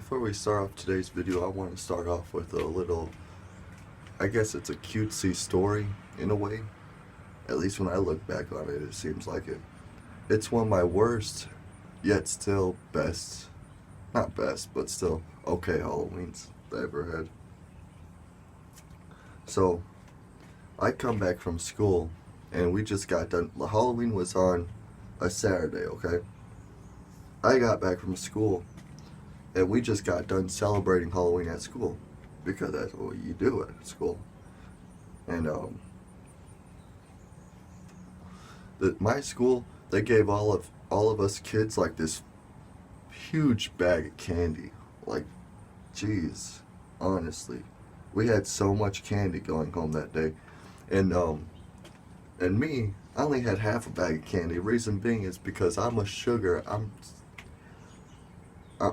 Before we start off today's video, I want to start off with a little, I guess it's a cutesy story in a way. At least when I look back on it, it seems like it. It's one of my worst, yet still best, not best, but still okay Halloweens I ever had. So, I come back from school, and we just got done. Halloween was on a Saturday, okay? I got back from school, and we just got done celebrating Halloween at school, because that's what you do at school. And my school, they gave all of us kids like this huge bag of candy. Like, jeez, honestly, we had so much candy going home that day, and me, I only had half a bag of candy. Reason being is because I'm a sugar. I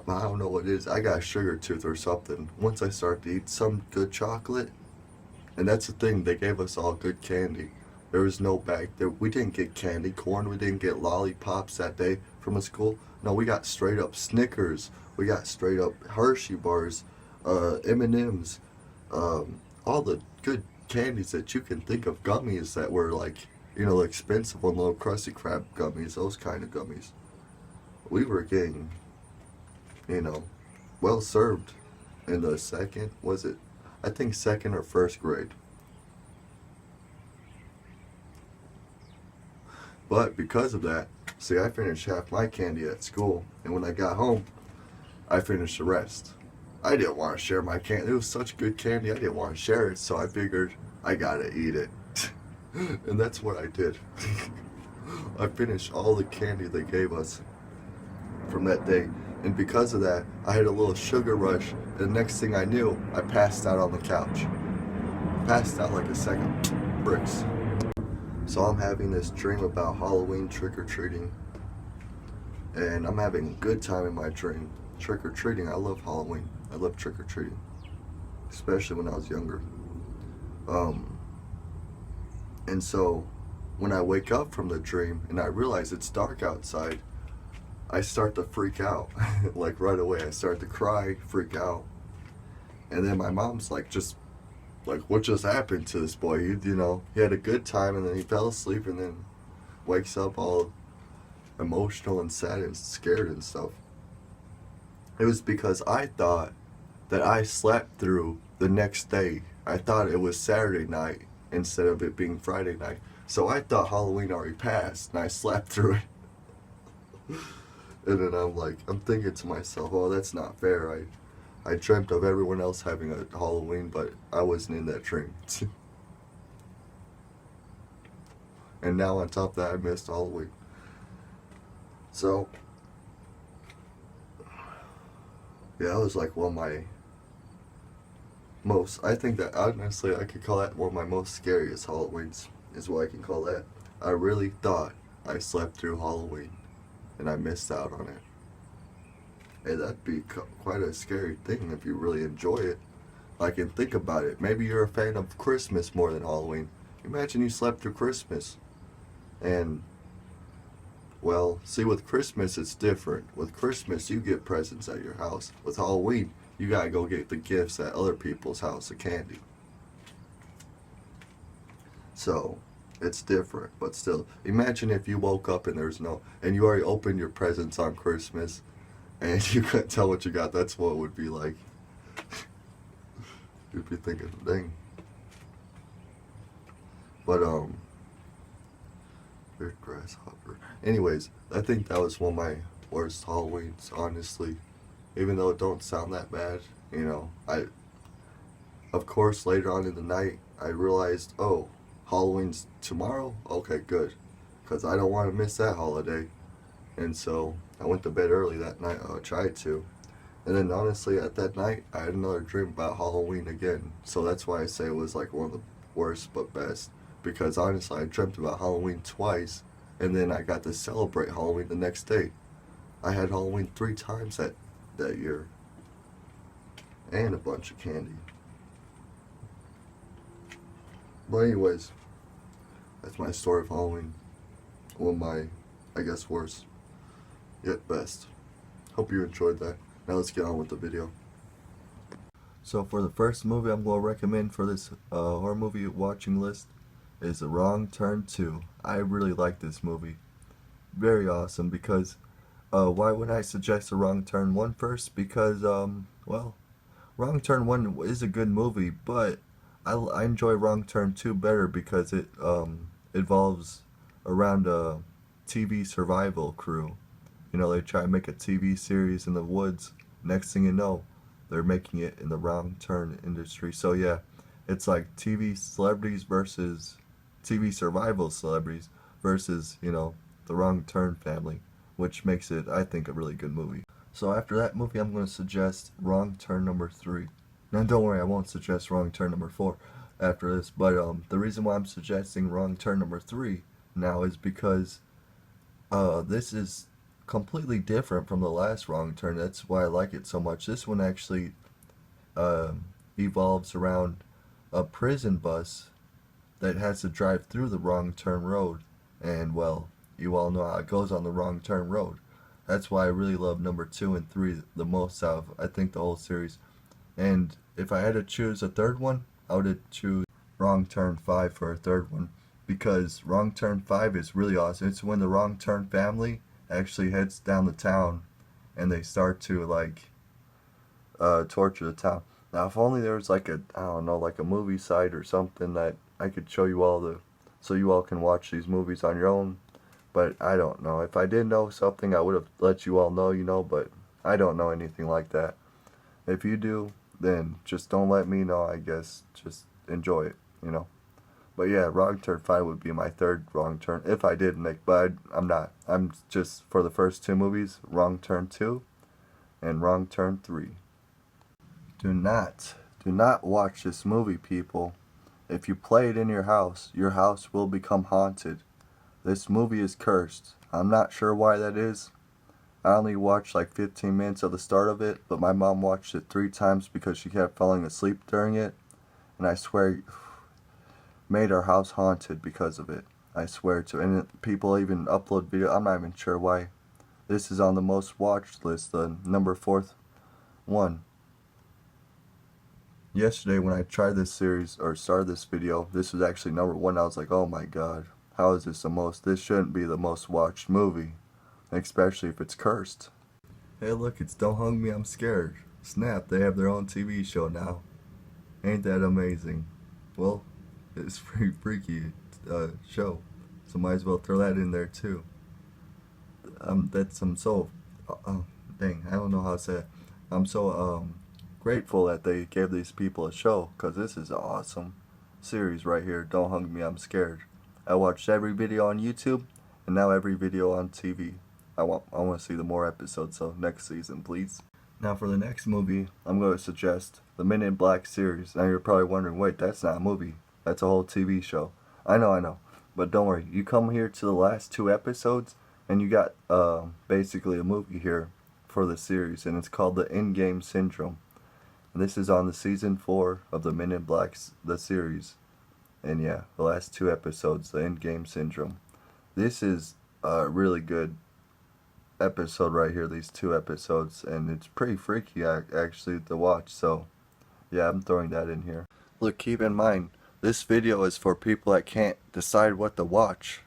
don't know what it is. I got a sugar tooth or something. Once I start to eat some good chocolate, and that's the thing, they gave us all good candy. There was no bag there. We didn't get candy corn. We didn't get lollipops that day from a school. No, we got straight up Snickers. We got straight up Hershey bars, M&Ms, all the good candies that you can think of. Gummies that were like, expensive one, little Krusty Krab gummies, those kind of gummies. We were getting, well served in the second or first grade. But because of that, see, I finished half my candy at school, and when I got home, I finished the rest. I didn't want to share my candy. It was such good candy, I didn't want to share it, so I figured I gotta eat it. And that's what I did. I finished all the candy they gave us from that day. And because of that, I had a little sugar rush. And the next thing I knew, I passed out on the couch. Passed out like a second bricks. So I'm having this dream about Halloween trick-or-treating. And I'm having a good time in my dream. Trick-or-treating, I love Halloween. I love trick-or-treating. Especially when I was younger. And so, when I wake up from the dream and I realize it's dark outside, I start to freak out. Like right away, I start to cry, freak out. And then my mom's like, what just happened to this boy? He had a good time and then he fell asleep and then wakes up all emotional and sad and scared and stuff. It was because I thought that I slept through the next day. I thought it was Saturday night instead of it being Friday night. So I thought Halloween already passed and I slept through it. And then I'm thinking to myself, oh, that's not fair. I dreamt of everyone else having a Halloween, but I wasn't in that dream. And now on top of that, I missed Halloween. So, yeah, that was like one of my I think that honestly I could call that one of my most scariest Halloweens, is what I can call that. I really thought I slept through Halloween, and I missed out on it. And that'd be quite a scary thing if you really enjoy it. Like, and think about it. Maybe you're a fan of Christmas more than Halloween. Imagine you slept through Christmas. And, well, see, with Christmas it's different. With Christmas you get presents at your house. With Halloween, you gotta go get the gifts at other people's house, the candy. So, it's different, but still. Imagine if you woke up and and you already opened your presents on Christmas, and you couldn't tell what you got. That's what it would be like. You'd be thinking, dang. But, weird grasshopper. Anyways, I think that was one of my worst Halloweens, honestly. Even though it don't sound that bad, of course, later on in the night, I realized, oh, Halloween's tomorrow? Okay, good. Because I don't want to miss that holiday. And so, I went to bed early that night. I tried to. And then, honestly, at that night, I had another dream about Halloween again. So that's why I say it was like one of the worst but best. Because, honestly, I dreamt about Halloween twice. And then I got to celebrate Halloween the next day. I had Halloween 3 times that year. And a bunch of candy. But anyways, that's my story of Halloween. One of my, I guess, worst, yet best. Hope you enjoyed that. Now let's get on with the video. So for the first movie I'm going to recommend for this horror movie watching list is The Wrong Turn 2. I really like this movie. Very awesome because why would I suggest The Wrong Turn 1 first? Because, well, Wrong Turn 1 is a good movie, but I enjoy Wrong Turn 2 better because it evolves around a TV survival crew. You know, they try to make a TV series in the woods. Next thing you know, they're making it in the wrong turn industry. So yeah, it's like TV celebrities versus TV survival celebrities versus, you know, the Wrong Turn family, which makes it, I think, a really good movie. So after that movie, I'm going to suggest Wrong Turn number 3. Now don't worry, I won't suggest Wrong Turn number 4 after this, but the reason why I'm suggesting Wrong Turn number 3 now is because this is completely different from the last Wrong Turn. That's why I like it so much. This one actually evolves around a prison bus that has to drive through the wrong turn road. And, well, you all know how it goes on the wrong turn road. That's why I really love number 2 and 3 the most out of, I think, the whole series. And if I had to choose a third one, I would choose Wrong Turn 5 for a third one. Because Wrong Turn 5 is really awesome. It's when the Wrong Turn family actually heads down the town and they start to, like, torture the town. Now, if only there was like a, I don't know, like a movie site or something that I could show you all so you all can watch these movies on your own. But I don't know. If I did know something, I would have let you all know, you know, but I don't know anything like that. If you do, then just don't let me know, I guess. Just enjoy it, you know. But yeah, Wrong Turn 5 would be my third Wrong Turn, if I did make, but I'm not. I'm just, for the first 2 movies, Wrong Turn 2 and Wrong Turn 3. Do not watch this movie, people. If you play it in your house will become haunted. This movie is cursed. I'm not sure why that is. I only watched like 15 minutes of the start of it, but my mom watched it 3 times because she kept falling asleep during it. And I swear, made our house haunted because of it. I swear to. And people even upload video. I'm not even sure why. This is on the most watched list, the number 4th one. Yesterday when I tried this series, or started this video, this was actually number 1. I was like, oh my god, how is this this shouldn't be the most watched movie, especially if it's cursed. Hey look, it's Don't Hug Me, I'm Scared. Snap, they have their own TV show now. Ain't that amazing? Well, it's a pretty freaky show, so might as well throw that in there too. I'm so, dang, I don't know how to say it. I'm so, grateful that they gave these people a show, because this is an awesome series right here. Don't Hug Me, I'm Scared. I watched every video on YouTube and now every video on TV. I want to see the more episodes, so next season please. Now for the next movie, I'm going to suggest the Men in Black series. Now you're probably wondering, wait, that's not a movie, that's a whole TV show. I know, but don't worry, you come here to the last 2 episodes and you got basically a movie here for the series, and it's called the Endgame Syndrome. This is on the season 4 of the Men in Black, the series. And yeah, the last 2 episodes, the Endgame Syndrome. This is a really good episode right here, these 2 episodes. And it's pretty freaky actually to watch. So yeah, I'm throwing that in here. Look, keep in mind, this video is for people that can't decide what to watch.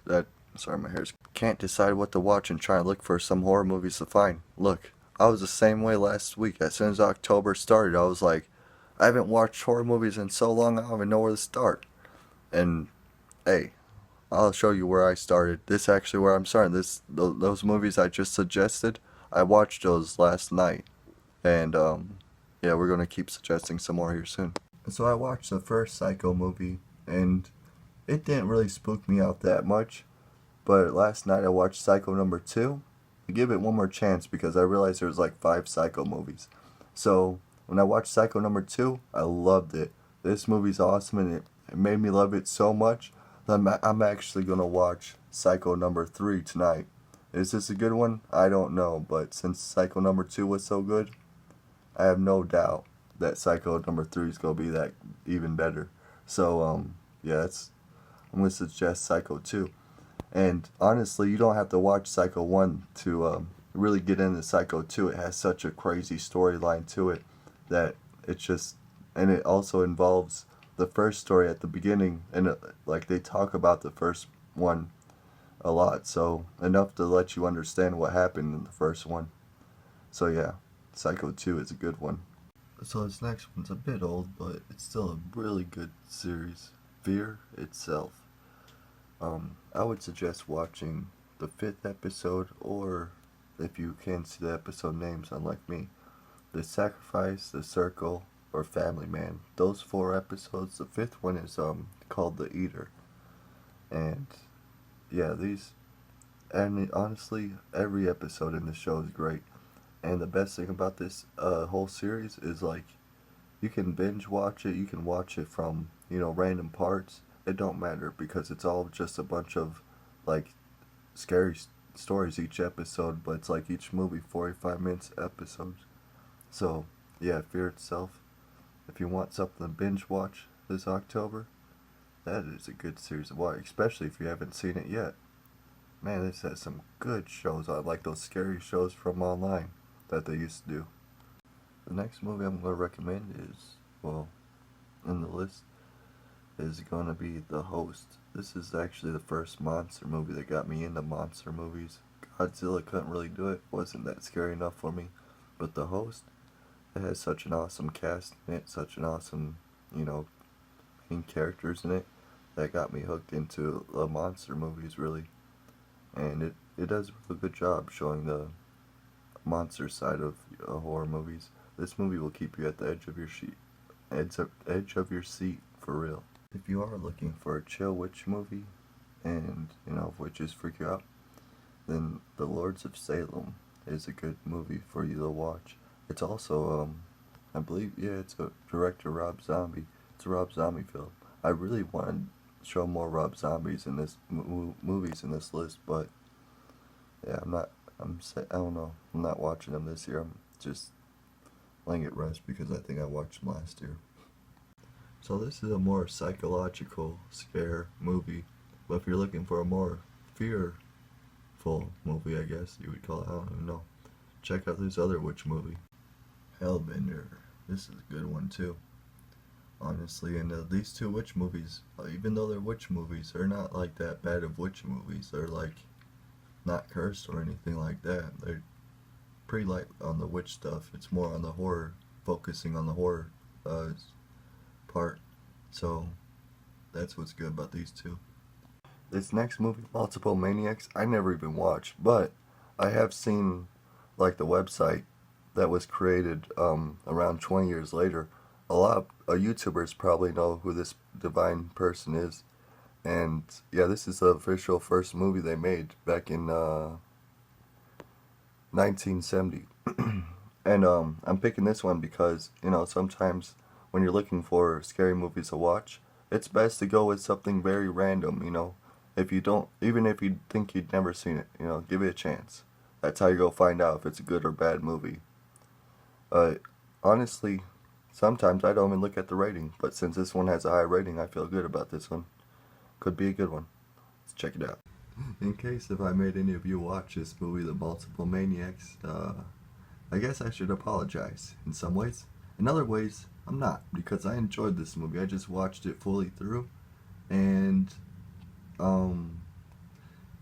Can't decide what to watch and try and look for some horror movies to find. Look. I was the same way last week. As soon as October started, I was like, I haven't watched horror movies in so long, I don't even know where to start. And, hey, I'll show you where I started. This is actually where I'm starting. Those movies I just suggested, I watched those last night. And, yeah, we're going to keep suggesting some more here soon. So I watched the first Psycho movie, and it didn't really spook me out that much. But last night I watched Psycho number 2. Give it one more chance because I realized there's like 5 Psycho movies. So when I watched Psycho number 2, I loved it. This movie's awesome, and it made me love it so much that I'm actually going to watch Psycho number 3 tonight. Is this a good one? I don't know, but since Psycho number 2 was so good, I have no doubt that Psycho number 3 is going to be that even better. So yeah, I'm going to suggest Psycho 2. And honestly, you don't have to watch Psycho 1 to really get into Psycho 2, it has such a crazy storyline to it that it's just, and it also involves the first story at the beginning, and like they talk about the first one a lot, so enough to let you understand what happened in the first one. So yeah, Psycho 2 is a good one. So this next one's a bit old, but it's still a really good series. Fear Itself. I would suggest watching the 5th episode, or if you can see the episode names, unlike me, The Sacrifice, The Circle, or Family Man. Those 4 episodes. The 5th one is called The Eater, and yeah, and honestly, every episode in the show is great. And the best thing about this whole series is like you can binge watch it. You can watch it from random parts. It don't matter because it's all just a bunch of like scary stories each episode. But it's like each movie 45 minutes episodes. So yeah, Fear Itself. If you want something to binge watch this October, that is a good series to watch, especially if you haven't seen it yet. Man, this has some good shows. I like those scary shows from online that they used to do. The next movie I'm going to recommend is, well, in the list, is going to be The Host. This is actually the first monster movie that got me into monster movies. Godzilla couldn't really do it. Wasn't that scary enough for me. But The Host, it has such an awesome cast in it, such an awesome, main characters in it, that got me hooked into the monster movies, really. And it does a real good job showing the monster side of horror movies. This movie will keep you at the edge of your seat for real. If you are looking for a chill witch movie, and if witches freak you out, then The Lords of Salem is a good movie for you to watch. It's also I believe, yeah, it's a director Rob Zombie. It's a Rob Zombie film. I really want to show more Rob Zombies in this movies in this list, but yeah, I don't know. I'm not watching them this year. I'm just letting it rest because I think I watched them last year. So this is a more psychological scare movie, but if you're looking for a more fearful movie, I guess you would call it, I don't even know, check out this other witch movie, Hellbender. This is a good one too, honestly. And these 2 witch movies, even though they're witch movies, they're not like that bad of witch movies. They're like not cursed or anything like that. They're pretty light on the witch stuff. It's more on the horror, focusing on the horror part. So that's what's good about these 2. This next movie, Multiple Maniacs, I never even watched, but I have seen like the website that was created around 20 years later. A lot of YouTubers probably know who this divine person is. And yeah, this is the official first movie they made back in 1970. And I'm picking this one because, sometimes when you're looking for scary movies to watch, it's best to go with something very random, If you don't, even if you think you'd never seen it, give it a chance. That's how you go find out if it's a good or bad movie. Honestly, sometimes I don't even look at the rating, but since this one has a high rating, I feel good about this one. Could be a good one. Let's check it out. In case if I made any of you watch this movie, The Multiple Maniacs, I guess I should apologize in some ways. In other ways, I'm not, because I enjoyed this movie. I just watched it fully through, and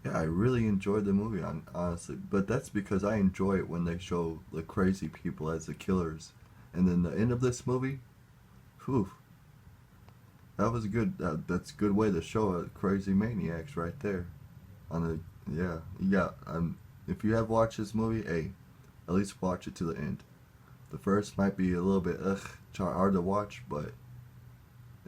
yeah, I really enjoyed the movie, honestly. But that's because I enjoy it when they show the crazy people as the killers. And then the end of this movie, whew, that was a good. That's a good way to show a crazy maniacs right there. Yeah, you got. If you have watched this movie, hey, at least watch it to the end. The first might be a little bit hard to watch, but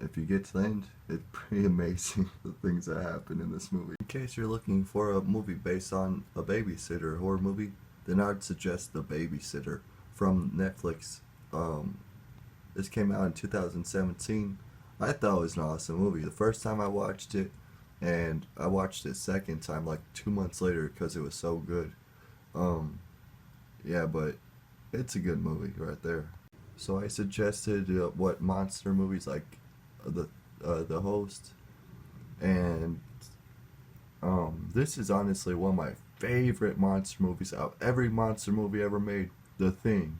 if you get to the end, it's pretty amazing the things that happen in this movie. In case you're looking for a movie based on a babysitter horror movie, then I'd suggest The Babysitter from Netflix. This came out in 2017. I thought it was an awesome movie. The first time I watched it, and I watched it second time like 2 months later because it was so good. Yeah, but it's a good movie right there. So I suggested what monster movies like The Host, and this is honestly one of my favorite monster movies out. Every monster movie ever made, The Thing,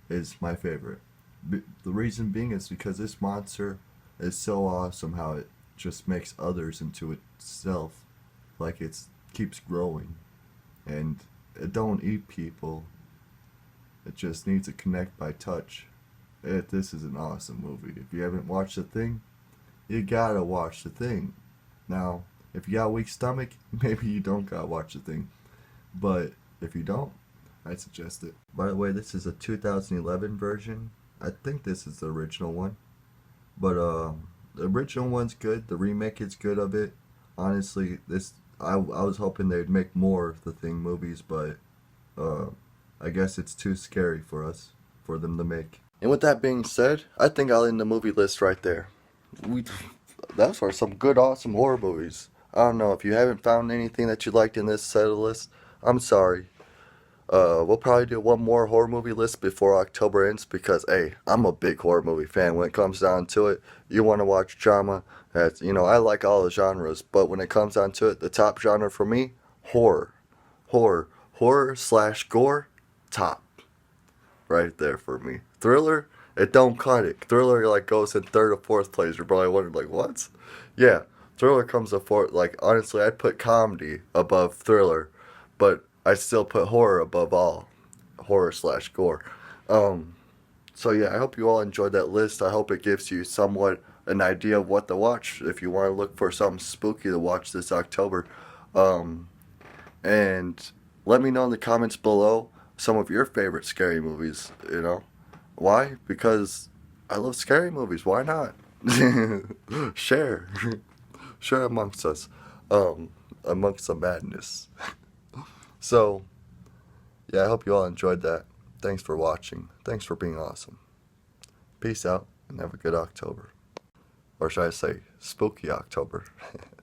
is my favorite. The reason being is because this monster is so awesome how it just makes others into itself. Like it keeps growing. And it don't eat people. It just needs to connect by touch. This is an awesome movie. If you haven't watched The Thing, you gotta watch The Thing. Now, if you got a weak stomach, maybe you don't gotta watch The Thing. But if you don't, I suggest it. By the way, this is a 2011 version. I think this is the original one. But the original one's good. The remake is good of it. Honestly, I was hoping they'd make more of The Thing movies, but I guess it's too scary for them to make. And with that being said, I think I'll end the movie list right there. Those are some good, awesome horror movies. I don't know if you haven't found anything that you liked in this set of lists. I'm sorry. We'll probably do one more horror movie list before October ends because, hey, I'm a big horror movie fan. When it comes down to it, you want to watch drama. I like all the genres, but when it comes down to it, the top genre for me, horror. Horror/gore, top. Right there for me. Thriller, it don't cut it. Thriller goes in third or fourth place. You're probably wondering what? Yeah, Thriller comes to fourth. Honestly, I'd put comedy above Thriller, but I still put horror above all. Horror/gore. So yeah, I hope you all enjoyed that list. I hope it gives you somewhat an idea of what to watch if you want to look for something spooky to watch this October. And let me know in the comments below some of your favorite scary movies, Why? Because I love scary movies. Why not? Share. Share amongst us. Amongst the madness. So, yeah, I hope you all enjoyed that. Thanks for watching. Thanks for being awesome. Peace out and have a good October. Or should I say, spooky October.